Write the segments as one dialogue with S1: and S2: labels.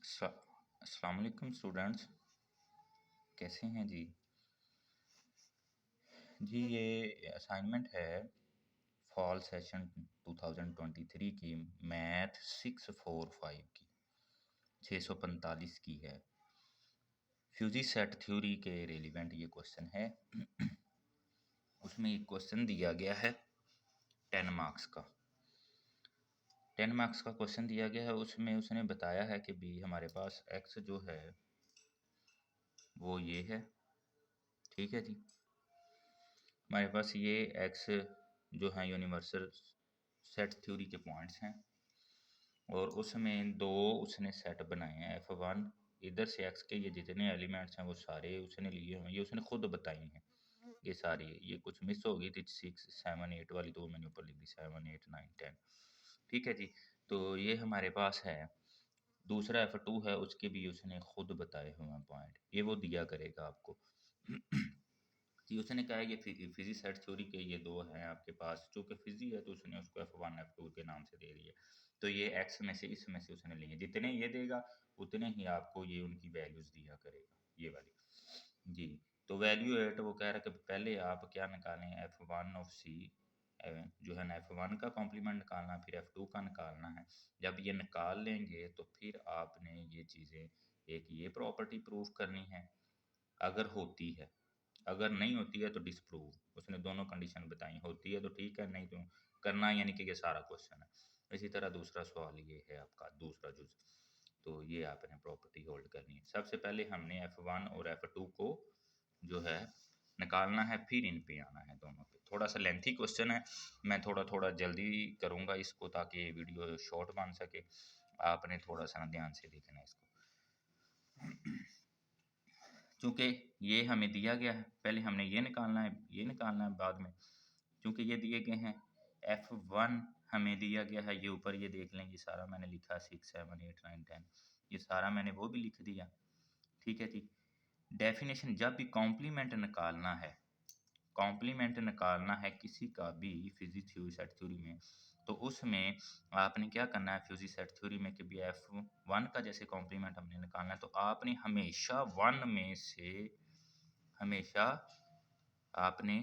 S1: अस्सलाम वालेकुम स्टूडेंट्स, कैसे हैं जी? ये असाइनमेंट है फॉल सेशन 2023 की मैथ 645 की 645 की है। फ्यूजी सेट थ्योरी के रेलिवेंट ये क्वेश्चन है। उसमें एक क्वेश्चन दिया गया है 10 मार्क्स का। 10 मार्क्स का क्वेश्चन दिया गया है। उसमें उसने बताया है कि भी हमारे पास एक्स जो है वो ये है, ठीक है जी। हमारे पास ये एक्स जो है यूनिवर्सल सेट थ्योरी के पॉइंट्स हैं और उसमें दो उसने सेट बनाए हैं F1। इधर से एक्स के ये जितने एलिमेंट्स हैं वो सारे उसने लिए हुए, ये उसने खुद बताई हैं। ये सारी, ये कुछ मिस हो गई थी 6, 7, 8 वाली, तो मैंने ऊपर लिख दी 7, 8, 9, 10, ठीक है जी। तो ये हमारे पास है। दूसरा F2 है, उसके भी उसने खुद बताए हुए हैं पॉइंट, ये वो दिया करेगा आपको। जी, उसने कहा है ये फिजी सेट थ्योरी के ये दो हैं आपके पास, चूँकि फिजी है तो उसने उसको F1 F2 के नाम से दे दिया। तो ये एक्स में से इसमें से उसने लिए, जितने ये देगा उतने ही आपको ये उनकी वैल्यूज़ दिया करेगा, ये वाली जी। तो वैल्यू एट वो कह रहा है कि पहले आप क्या निकालें, F1 ऑफ सी जो है ना F1 का कॉम्प्लीमेंट निकालना है, फिर F2 का निकालना है। जब ये निकाल लेंगे तो फिर आपने ये चीज़ें, एक ये प्रॉपर्टी प्रूव करनी है अगर होती है, अगर नहीं होती है तो डिसप्रूव। उसने दोनों कंडीशन बताई, होती है तो ठीक है, नहीं तो करना, यानी कि ये सारा क्वेश्चन है। इसी तरह दूसरा सवाल ये है आपका दूसरा जुज। तो ये आपने प्रॉपर्टी होल्ड करनी है। सबसे पहले हमने F1 और F2 को जो है निकालना है, फिर इन पे आना है दोनों पे। थोड़ा सा लेंथी क्वेश्चन है, मैं थोड़ा थोड़ा जल्दी करूँगा इसको ताकि ये वीडियो शॉर्ट बन सके। आपने थोड़ा सा ध्यान से देखना है इसको, क्योंकि ये हमें दिया गया है। पहले हमने ये निकालना है, ये निकालना है बाद में, क्योंकि ये दिए गए हैं। F1 हमें दिया गया है, ये ऊपर ये देख लें, ये सारा मैंने लिखा 6, 7, 8, 9, 10, ये सारा मैंने वो भी लिख दिया, ठीक है जी। डेफिनेशन, जब भी कॉम्प्लीमेंट निकालना है, कॉम्प्लीमेंट निकालना है किसी का भी फिजिक्स थ्योरी सेट थ्योरी में, तो उसमें आपने क्या करना है फ्यूजी सेट थ्योरी में कि भी F1 का जैसे कॉम्प्लीमेंट हमने निकालना है, तो आपने हमेशा वन में से, हमेशा आपने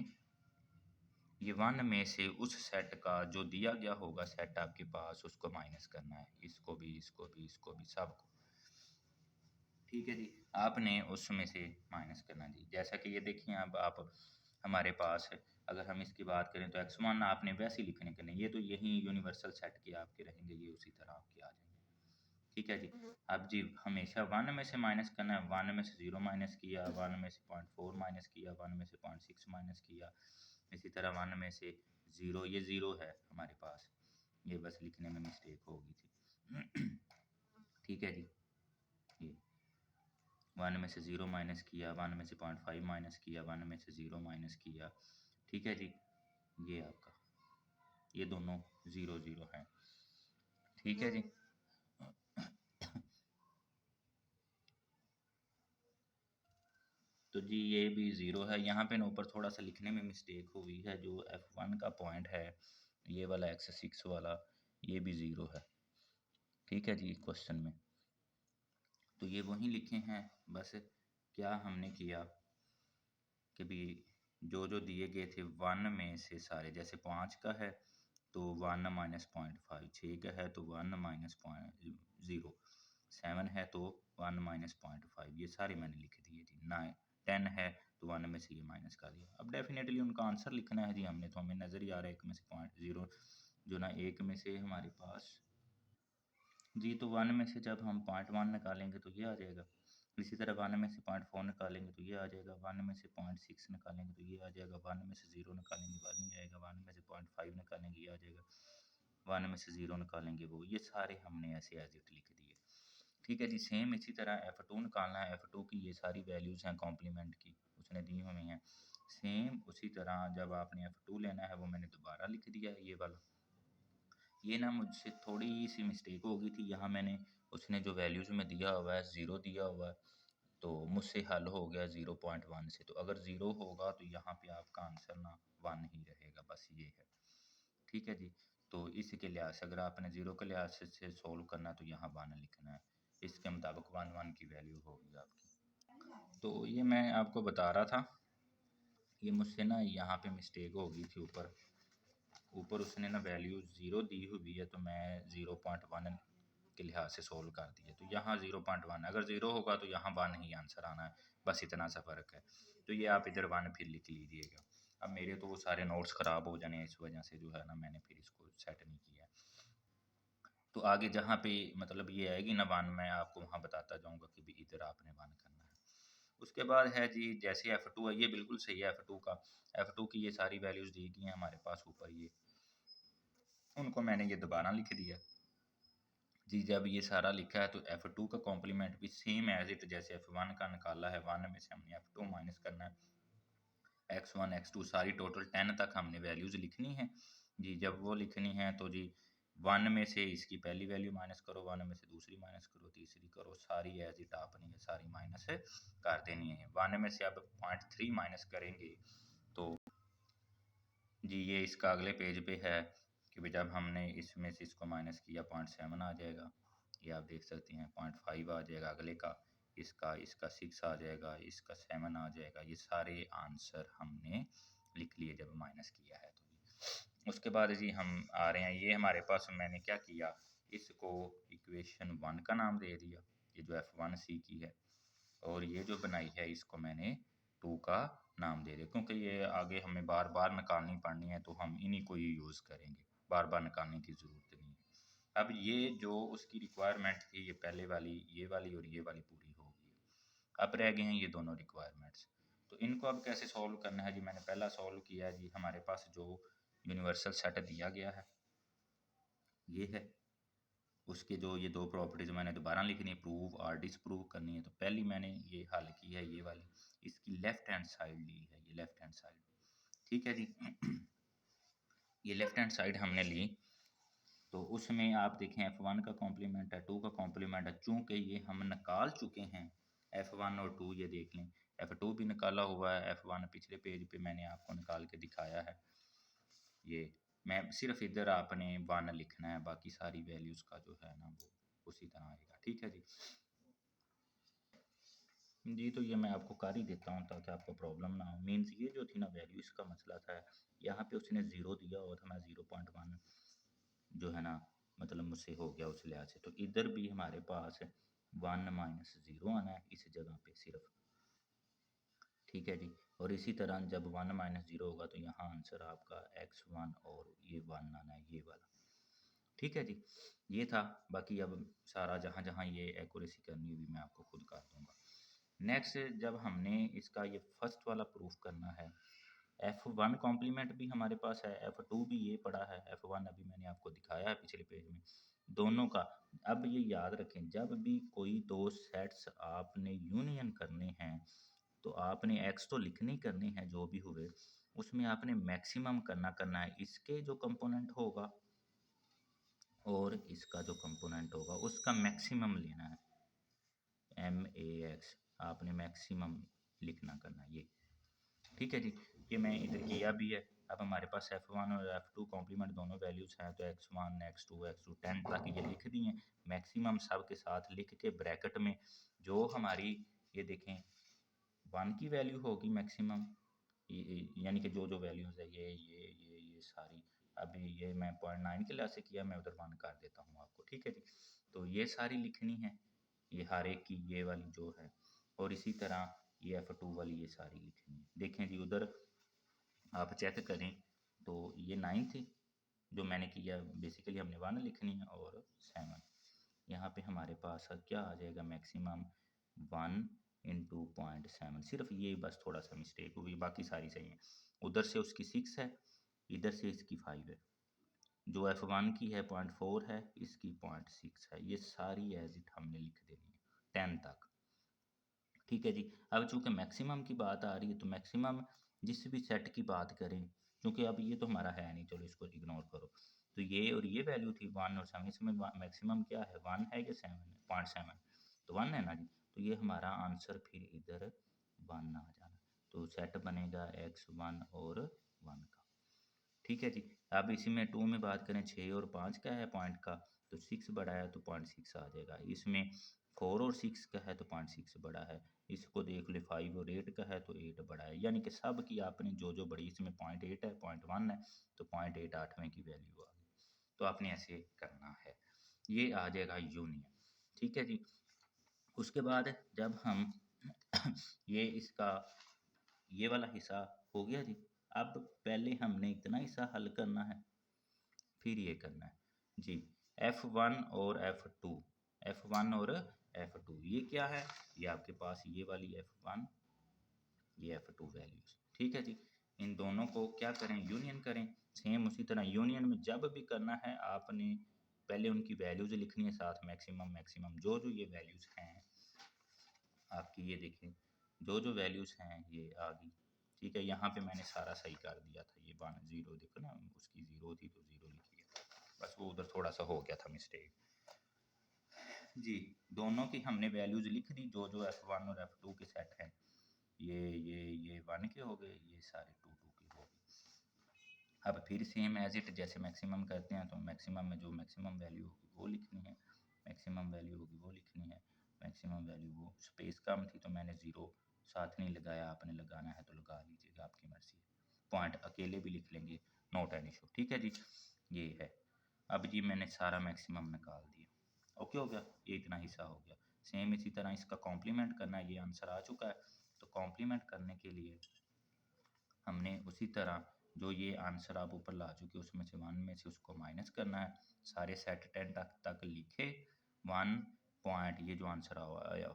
S1: ये वन में से उस सेट का जो दिया गया होगा सेट आपके पास, उसको माइनस करना है, इसको भी, इसको भी, इसको भी, सबको, ठीक है जी। आपने उसमें से माइनस करना जी। जैसा कि ये देखिए, अब आप हमारे पास है, अगर हम इसकी बात करें तो X1 आपने वैसे ही लिखने के नहीं, ये तो यही यूनिवर्सल सेट के आपके रहेंगे, ये उसी तरह आपके आ जाएंगे, ठीक है जी। अब जी हमेशा वन में से माइनस करना है, वन में से 0 माइनस किया, वन में से 0.4 माइनस किया, वन में से 0.6 माइनस किया, इसी तरह वन में से 0, ये 0 है हमारे पास, ये बस लिखने में मिस्टेक हो गई थी, ठीक है जी। ये वन में से 0 माइनस किया, वन में से 0.5 माइनस किया, वन में से 0 माइनस किया, ठीक है जी। ये आपका, ये दोनों 0 0 हैं, ठीक है जी। तो जी ये भी 0 है। यहाँ पे ना ऊपर थोड़ा सा लिखने में मिस्टेक हुई है, जो F1 का पॉइंट है ये वाला X6 वाला, ये भी 0 है, ठीक है जी क्वेश्चन में। तो ये वही लिखे हैं, बस क्या हमने किया कि भी जो जो दिए गए थे वन में से सारे, जैसे 5 का है तो 1 माइनस 0.5, 6 का है तो 1 माइनस 0, 7 है तो 1 माइनस 0.5, ये सारे मैंने लिख दिए जी। 9, 10 है तो 1 में से ये माइनस कर दिया। अब डेफिनेटली उनका आंसर लिखना है जी हमने, तो हमें नज़र ही आ रहा है एक में से 0.0 जो ना, एक में से हमारे पास जी, तो वन में से जब हम 0.1 निकालेंगे तो ये आ जाएगा। इसी तरह वन में से 0.4 निकालेंगे तो ये आ जाएगा, वन में से 0.6 निकालेंगे तो ये आ जाएगा, वन में से 0 निकालेंगे वन ही आएगा, वन में से 0.5 निकालेंगे ये आ जाएगा, वन में से 0 निकालेंगे वो, ये सारे हमने ऐसे एज इट लिख दिए, ठीक है जी। सेम इसी तरह F2 निकालना है, F2 की ये सारी वैल्यूज़ हैं कॉम्प्लीमेंट की, उसने दी हुई हैं। सेम उसी तरह जब आपने F2 लेना है, वो मैंने दोबारा लिख दिया है ये वाला। ये ना मुझसे थोड़ी सी मिस्टेक हो गई थी, यहाँ मैंने, उसने जो वैल्यूज़ में दिया हुआ है 0 दिया हुआ है, तो मुझसे हल हो गया 0.1 से। तो अगर 0 होगा तो यहाँ पे आपका आंसर ना 1 ही रहेगा, बस ये है, ठीक है जी। तो इसी के लिहाज से अगर आपने 0 के लिहाज से सोल्व करना है तो यहाँ 1 लिखना है, इसके मुताबिक मुताबिक 1 1 की वैल्यू होगी आपकी। तो ये मैं आपको बता रहा था, ये मुझसे ना यहाँ पे मिस्टेक हो गई थी। ऊपर उसने ना वैल्यू 0 दी हुई है, तो मैं 0.1 के लिहाज से सोल्व कर दिया। तो यहाँ 0.1, अगर 0 होगा तो यहाँ 1 ही आंसर आना है, बस इतना सा फ़र्क है। तो ये आप इधर 1 फिर लिख लीजिएगा। अब मेरे तो वो सारे नोट्स ख़राब हो जाने, इस वजह से जो है ना मैंने फिर इसको सेट नहीं किया। तो आगे जहाँ पे मतलब ये आएगी ना 1, मैं आपको वहाँ बताता जाऊँगा कि भी इधर आपने 1 करना है। उसके बाद है जी, जैसे F2 है, ये बिल्कुल सही है। F2 की ये सारी वैल्यूज़ दी गई हैं हमारे पास ऊपर, ये उनको मैंने ये दोबारा लिख दिया जी। जब ये सारा लिखा है तो F2 का कॉम्प्लीमेंट भी सेम एज इट जैसे F1 का निकाला है, 1 में से हमने F2 माइनस करना है, X1 X2 सारी टोटल 10 तक हमने वैल्यूज़ लिखनी है जी। जब वो लिखनी है तो जी 1 में से इसकी पहली वैल्यू माइनस करो, 1 में से दूसरी माइनस करो, तीसरी करो, सारी एज इट आपने ये सारी माइनस कर देनी है। 1 में से अब 0.3 माइनस करेंगे तो जी ये इसका अगले पेज पे है कि जब हमने इसमें से इसको माइनस किया 0.7 आ जाएगा, ये आप देख सकते हैं। 0.5 आ जाएगा अगले का, इसका 6 आ जाएगा, इसका 7 आ जाएगा। ये सारे आंसर हमने लिख लिए जब माइनस किया है तो। उसके बाद जी हम आ रहे हैं, ये हमारे पास मैंने क्या किया, इसको इक्वेशन 1 का नाम दे दिया, ये जो F1C की है, और ये जो बनाई है इसको मैंने 2 का नाम दे दिया, क्योंकि ये आगे हमें बार बार निकालनी पड़नी है तो हम इन्हीं को ही यूज़ करेंगे, बार बार निकालने की ज़रूरत नहीं है। अब ये जो उसकी रिक्वायरमेंट थी, ये पहले वाली, ये वाली और ये वाली पूरी हो गई। अब रह गए हैं ये दोनों रिक्वायरमेंट्स। तो इनको अब कैसे सॉल्व करना है जी, मैंने पहला सॉल्व किया है जी। हमारे पास जो यूनिवर्सल सेट दिया गया है ये है, उसके जो ये दो प्रॉपर्टीज़ मैंने दोबारा लिखनी है, प्रूव और डिसप्रूव करनी है। तो पहली मैंने ये हल की है, ये वाली, इसकी लेफ़्ट हैंड साइड ली है, ये लेफ़्ट हैंड साइड, ठीक है जी। ये लेफ़्ट हैंड साइड हमने ली, तो उसमें आप देखें F1 का कॉम्प्लीमेंट है, 2 का कॉम्प्लीमेंट है। चूँकि ये हम निकाल चुके हैं F1 और 2, ये देख लें, F2 भी निकाला हुआ है, F1 पिछले पेज पे मैंने आपको निकाल के दिखाया है। ये मैं सिर्फ इधर आपने 1 लिखना है, बाकी सारी वैल्यूज़ का जो है ना वो उसी तरह आएगा, ठीक है जी। जी तो ये मैं आपको कर ही देता हूँ ताकि आपको प्रॉब्लम ना हो। मीन्स ये जो थी ना वैल्यू, इसका मसला था, यहाँ पे उसने 0 दिया हुआ था, मैं 0.1 जो है ना मतलब मुझसे हो गया उस लिहाज से। तो इधर भी हमारे पास 1 माइनस 0 आना है इस जगह पे सिर्फ, ठीक है जी। और इसी तरह जब 1 माइनस 0 होगा तो यहाँ आंसर आपका X1 और ये 1 आना है, ये वाला, ठीक है जी। ये था, बाकी अब सारा जहाँ जहाँ ये एक्यूरेसी करनी होगी मैं आपको खुद कर दूंगा। नेक्स्ट जब हमने इसका ये फर्स्ट वाला प्रूफ करना है, F1 कॉम्प्लीमेंट भी हमारे पास है, F2 भी ये पड़ा है, F1 अभी मैंने आपको दिखाया है पिछले पेज में दोनों का। अब ये याद रखें, जब भी कोई दो सेट्स आपने यूनियन करने हैं तो आपने एक्स तो लिखने करने हैं जो भी हुए, उसमें आपने मैक्सिमम करना है। इसके जो कंपोनेंट होगा और इसका जो कंपोनेंट होगा उसका मैक्सिमम लेना है, MAX आपने मैक्सिमम लिखना करना ये, ठीक है जी। ये मैं इधर किया भी है। अब हमारे पास F1 और F2 कॉम्प्लीमेंट दोनों वैल्यूज़ हैं, तो X1 X2 10 तक ये लिख दी हैं, मैक्सिमम सब के साथ लिख के ब्रैकेट में जो हमारी ये देखें 1 की वैल्यू होगी मैक्सिमम, यानी कि जो जो वैल्यूज़ है ये सारी, अभी ये मैं 0.9 के लिहाज से किया, मैं उधर 1 कर देता हूँ आपको, ठीक है जी। तो ये सारी लिखनी है, ये हर एक की ये वाली जो है, और इसी तरह ये F2 वाली ये सारी लिखनी है। देखें जी उधर आप चेक करें तो ये 9 थी जो मैंने किया, बेसिकली हमने 1 लिखनी है और 7, यहाँ पे हमारे पास क्या आ जाएगा मैक्सिमम 1 इंटू 0.7, सिर्फ ये बस थोड़ा सा मिस्टेक हुई, बाकी सारी सही है। उधर से उसकी 6 है, इधर से इसकी 5 है, जो F1 की है 0.4 है, इसकी 0.6 है, ये सारी एज इट हमने लिख देनी है 10 तक, ठीक है जी। अब चूंकि मैक्सिमम की बात आ रही है तो मैक्सिमम जिस भी सेट की बात करें, क्योंकि अब ये तो हमारा है नहीं, चलो इसको इग्नोर करो। तो ये और ये वैल्यू थी 1 और 7, इसमें मैक्सिमम क्या है, 1 है या 7 है, 0.7, तो 1 है ना जी। तो ये हमारा आंसर फिर इधर 1 आ जाना, तो सेट बनेगा X1 और 1 का, ठीक है जी। अब इसी में 2 में बात करें 6 और 5 का है पॉइंट का, तो 6 बड़ा है तो 0.6 आ जाएगा। इसमें 4 और 6 का है तो 0.6 बड़ा है। इसको देख ले 5 और 8 का है तो 8 बड़ा है, यानी कि सब की आपने जो जो बड़ी, इसमें 0.8 है, 0.1 है तो 0.8 8वें की वैल्यू आ गई। तो आपने ऐसे करना है, ये आ जाएगा यूनियन। ठीक है जी। उसके बाद जब हम ये इसका ये वाला हिस्सा हो गया जी, अब पहले हमने इतना हिस्सा हल करना है, फिर ये करना है जी F1 और F2। F1 और F2 ये क्या है, ये आपके पास ये वाली F1, ये F2 वैल्यूज। ठीक है जी। इन दोनों को क्या करें, यूनियन करें। सेम उसी तरह यूनियन में जब भी करना है आपने पहले उनकी वैल्यूज लिखनी है, साथ मैक्सिमम मैक्सिमम जो जो ये वैल्यूज हैं आपकी, ये देखें जो जो वैल्यूज हैं ये आ गई। ठीक है, यहाँ पे मैंने सारा सही कर दिया था, ये 0 देखो ना, उसकी 0 थी तो 0 लिखी है, बस वो उधर थोड़ा सा हो गया था मिस्टेक जी। दोनों की हमने वैल्यूज लिख दी, जो जो F1 और F2 के सेट हैं, ये 1 के हो गए, ये सारे 2 2 के हो गए। अब फिर सेम एज इट जैसे मैक्सिमम करते हैं, तो मैक्सिमम में जो मैक्सिमम वैल्यू होगी वो लिखनी है, मैक्सिमम वैल्यू होगी वो लिखनी है, मैक्सिमम वैल्यू वो। स्पेस कम थी तो मैंने 0 साथ नहीं लगाया, आपने लगाना है तो लगा लीजिएगा, आपकी मर्जी है। पॉइंट अकेले भी लिख लेंगे, नॉट एन इशू। ठीक है जी, ये है। अब जी मैंने सारा मैक्सिमम निकाल दिया, ओके हो गया, ये इतना हिस्सा हो गया। सेम इसी तरह इसका कॉम्प्लीमेंट करना है, ये आंसर आ चुका है, तो कॉम्प्लीमेंट करने के लिए हमने उसी तरह जो ये आंसर आप ऊपर ला चुके उसमें से 1 में से उसको माइनस करना है, सारे सेट 10 तक लिखे, 1 पॉइंट ये जो आंसर आया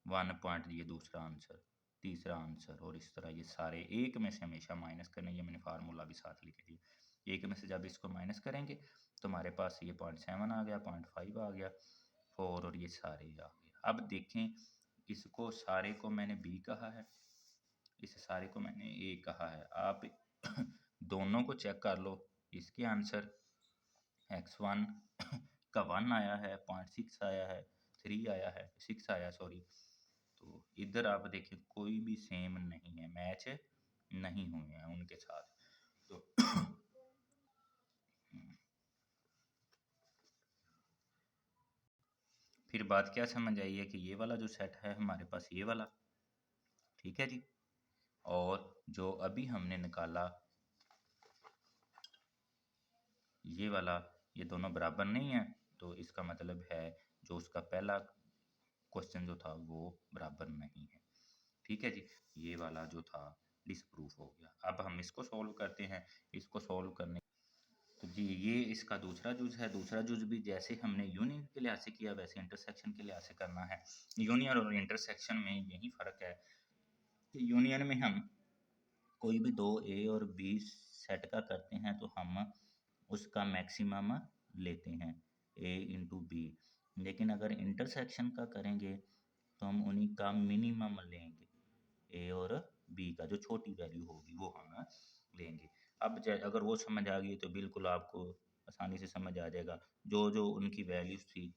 S1: 1 पॉइंट ये दूसरा आंसर, तीसरा आंसर, और इस तरह ये सारे एक में से हमेशा माइनस करना। ये मैंने फार्मूला भी साथ लिख दिया, एक में से जब इसको माइनस करेंगे तो हमारे पास ये 0.7 आ गया, 0.5 आ गया, 4 और ये सारे आ गए। अब देखें, इसको सारे को मैंने बी कहा है, इस सारे को मैंने ए कहा है। आप दोनों को चेक कर लो, इसके आंसर x1 का 1 आया है, 0.6 आया है, 3 आया है, 6 आया सॉरी। तो इधर आप देखें कोई भी सेम नहीं है, मैच नहीं हुए हैं उनके साथ। तो फिर बात क्या समझ आई है कि ये वाला जो सेट है हमारे पास, ये वाला, ठीक है जी, और जो अभी हमने निकाला ये वाला, ये दोनों बराबर नहीं है, तो इसका मतलब है जो उसका पहला क्वेश्चन जो था वो बराबर नहीं है। ठीक है जी, ये वाला जो था डिसप्रूफ हो गया। अब हम इसको सॉल्व करते हैं। इसको सॉल्व करने तो जी ये इसका दूसरा जुज है। दूसरा जुज भी जैसे हमने यूनियन के लिहाज से किया वैसे इंटरसेक्शन के लिहाज से करना है। यूनियन और इंटरसेक्शन में यही फ़र्क है कि यूनियन में हम कोई भी दो ए और बी सेट का करते हैं तो हम उसका मैक्सिमम लेते हैं ए इंटू बी, लेकिन अगर इंटरसेक्शन का करेंगे तो हम उन्हीं का मिनिमम लेंगे, ए और बी का जो छोटी वैल्यू होगी वो हम लेंगे। अब अगर वो समझ आ गई तो बिल्कुल आपको आसानी से समझ आ जाएगा। जो जो उनकी वैल्यूज थी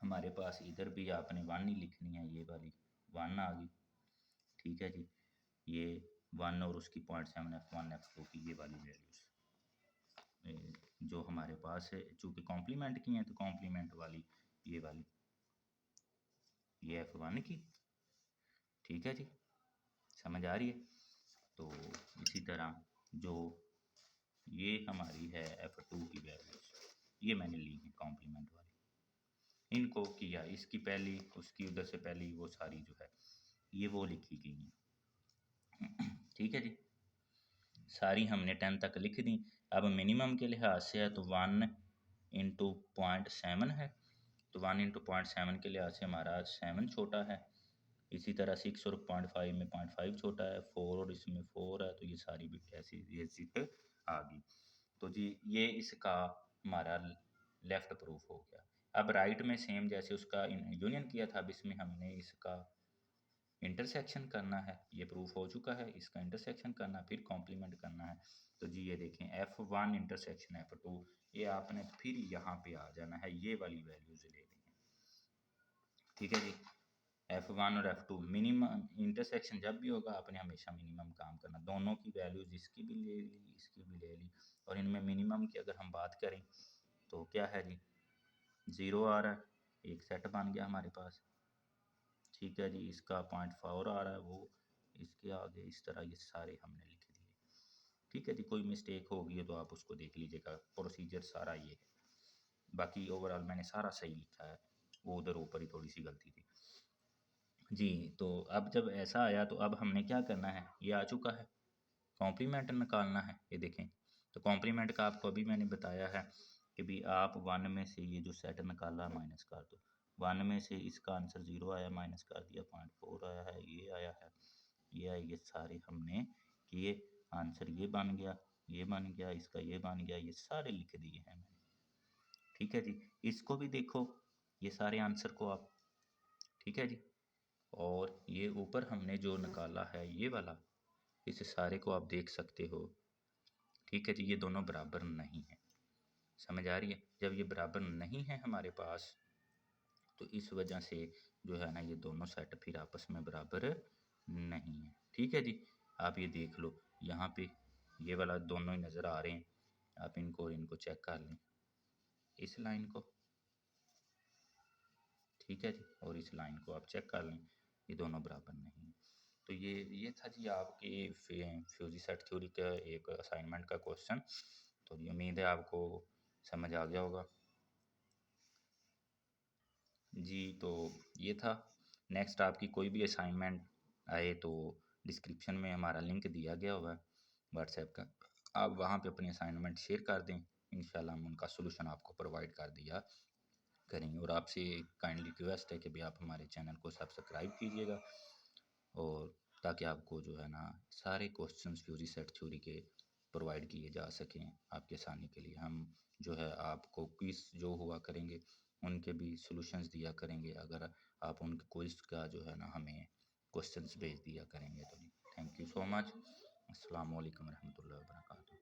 S1: हमारे पास, इधर भी आपने 1 ही लिखनी है, ये वाली 1 आ गई। ठीक है जी, ये 1 और उसकी 0.7 F1 F2 की ये वाली वैल्यूज जो हमारे पास है, चूँकि कॉम्प्लीमेंट की हैं तो कॉम्प्लीमेंट वाली ये वाली, ये F1 की। ठीक है जी, समझ आ रही है। तो इसी तरह जो ये हमारी है F2 की वैल्यूज, ये मैंने ली है कॉम्प्लीमेंट वाली, इनको किया, इसकी पहली उसकी उधर से पहली वो सारी जो है ये वो लिखी गई हैं। ठीक है जी, सारी हमने 10 तक लिख दी। अब मिनिमम के लिहाज से है तो 1 इंटू 0.7 है, तो 1 इंटू 0.7 के लिहाज से हमारा 7 छोटा है। इसी तरह 6 और 0.5 में 0.5 छोटा है, 4 और इसमें 4 है, तो ये सारी भी ऐसी ये जिप आ गई। तो जी ये इसका हमारा लेफ्ट प्रूफ हो गया। अब राइट में सेम जैसे उसका यूनियन किया था, अब इसमें हमने इसका इंटरसेक्शन करना है, ये प्रूफ हो चुका है। इसका इंटरसेक्शन करना, फिर कॉम्प्लीमेंट करना है। तो जी ये देखें F1 इंटरसेक्शन F2, ये आपने फिर यहाँ पे आ जाना है, ये वाली वैल्यूज ले लेनी है। ठीक है जी, F1 और F2 मिनिमम इंटरसेक्शन जब भी होगा आपने हमेशा मिनिमम काम करना। दोनों की वैल्यूज इसकी भी ले ली, इसकी भी ले ली, और इनमें मिनिमम की अगर हम बात करें तो क्या है जी, 0 आ रहा है, एक सेट बन गया हमारे पास। ठीक है जी, इसका 0.4 आ रहा है, वो इसके आगे इस तरह ये सारे हमने लिख दिए। ठीक है जी, कोई मिस्टेक होगी है तो आप उसको देख लीजिएगा, प्रोसीजर सारा ये है। बाकी ओवरऑल मैंने सारा सही लिखा है, वो उधर ऊपर ही थोड़ी सी गलती थी जी। तो अब जब ऐसा आया तो अब हमने क्या करना है, ये आ चुका है, कॉम्प्लीमेंट निकालना है। ये देखें, तो कॉम्प्लीमेंट का आपको अभी मैंने बताया है कि भी आप 1 में से ये जो सेट निकाला माइनस कर दो। 1 में से इसका आंसर 0 आया, माइनस कर दिया, 0.4 आया है, ये आया है, ये आया, ये सारे हमने किए, आंसर ये बन गया, ये बन गया, इसका ये बन गया, ये सारे लिख दिए हैं मैंने। ठीक है जी, इसको भी देखो, ये सारे आंसर को आप। ठीक है जी, और ये ऊपर हमने जो निकाला है ये वाला, इस सारे को आप देख सकते हो। ठीक है जी, ये दोनों बराबर नहीं है, समझ आ रही है। जब ये बराबर नहीं है हमारे पास, तो इस वजह से जो है ना, ये दोनों सेट फिर आपस में बराबर नहीं है। ठीक है जी, आप ये देख लो, यहाँ पे ये वाला दोनों ही नज़र आ रहे हैं, आप इनको इनको चेक कर लें, इस लाइन को। ठीक है जी, और इस लाइन को आप चेक कर लें, ये दोनों बराबर नहीं है। तो ये था जी आपके फ्यूजी सेट थ्योरी का एक असाइनमेंट का क्वेश्चन। तो ये उम्मीद है आपको समझ आ गया होगा जी। तो ये था। नेक्स्ट आपकी कोई भी असाइनमेंट आए तो डिस्क्रिप्शन में हमारा लिंक दिया गया हुआ है व्हाट्सएप का, आप वहाँ पे अपनी असाइनमेंट शेयर कर दें, इंशाल्लाह हम उनका सलूशन आपको प्रोवाइड कर दिया करेंगे। और आपसे काइंडली रिक्वेस्ट है कि भी आप हमारे चैनल को सब्सक्राइब कीजिएगा, और ताकि आपको जो है ना सारे क्वेश्चंस फ्यूजी सेट थ्योरी के प्रोवाइड किए जा सकें आपके आसानी के लिए। हम जो है आपको क्विज़ जो हुआ करेंगे उनके भी सॉल्यूशंस दिया करेंगे, अगर आप उनके क्विज़ का जो है ना हमें क्वेश्चंस भेज दिया करेंगे तो। Thank you so much. अस्सलाम वालेकुम रहमतुल्लाहि व बरकातहू।